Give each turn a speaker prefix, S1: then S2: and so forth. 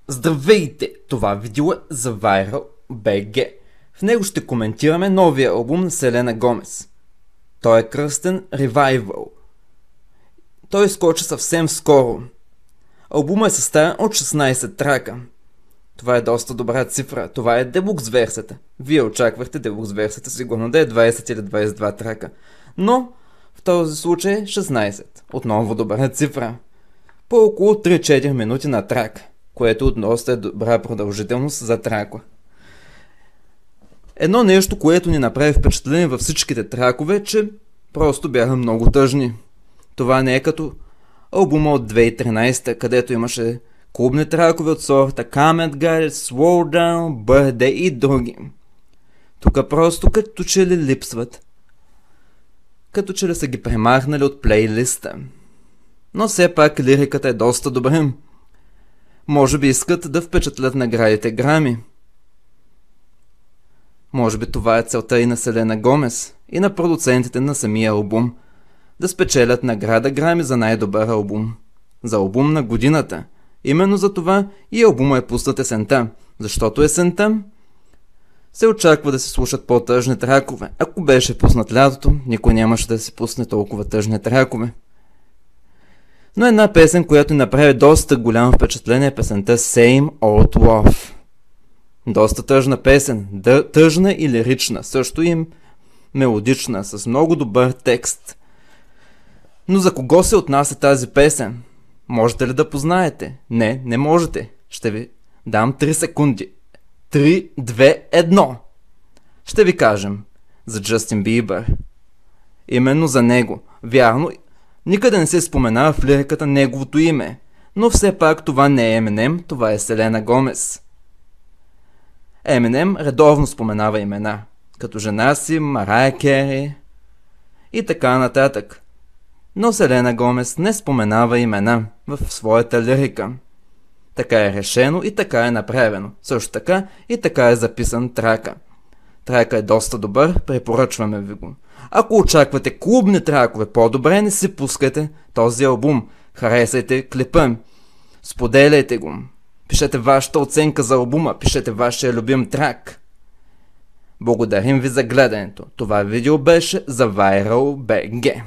S1: Здравейте! Това видео е за Viral BG. В него ще коментираме новия албум на Селена Гомес. Той е кръстен Revival. Той изкочи съвсем скоро. Албумът е съставен от 16 трака. Това е доста добра цифра. Това е делукс версията. Вие очаквахте делукс версията сигурно да е 20 или 22 трака. Но в този случай 16. Отново добра цифра. По около 3-4 минути на трак, което доста е добра продължителност за трака. Едно нещо, което ни направи впечатление във всичките тракове, че просто бяха много тъжни. Това не е като албума от 2013, където имаше клубни тракове от сорта Come and Get It, Slow Down, Birthday и други. Тук просто като че ли липсват. Като че ли са ги премахнали от плейлиста. Но все пак лириката е доста добра. Може би искат да впечатлят наградите Грами. Може би това е целта и на Селена Гомес, и на продуцентите на самия албум. Да спечелят награда Грами за най-добър албум. За албум на годината. Именно за това и албума е пуснат есента. Защото есента се очаква да се слушат по-тъжни тракове. Ако беше пуснат лятото, никой нямаше да си пусне толкова тъжни тракове. Но една песен, която направи доста голямо впечатление, е песента Same Old Love. Доста тъжна песен, тъжна и лирична, също и мелодична, с много добър текст. Но за кого се отнася тази песен? Можете ли да познаете? Не можете. Ще ви дам 3 секунди. 3, 2, 1. Ще ви кажем за Джастин Бибър. Именно за него. Вярно, никъде не се споменава в лириката неговото име. Но все пак това не е Еминем, това е Селена Гомес. Еминем редовно споменава имена, като жена си, Марая Кери и така нататък. Но Селена Гомес не споменава имена в своята лирика. Така е решено и така е направено. Също така и така е записан трака. Трака е доста добър, препоръчваме ви го. Ако очаквате клубни тракове, по-добре не си пускайте този албум. Харесайте клипа, споделяйте го. Пишете вашата оценка за албума, пишете вашия любим трак. Благодарим ви за гледането. Това видео беше за Viral BG.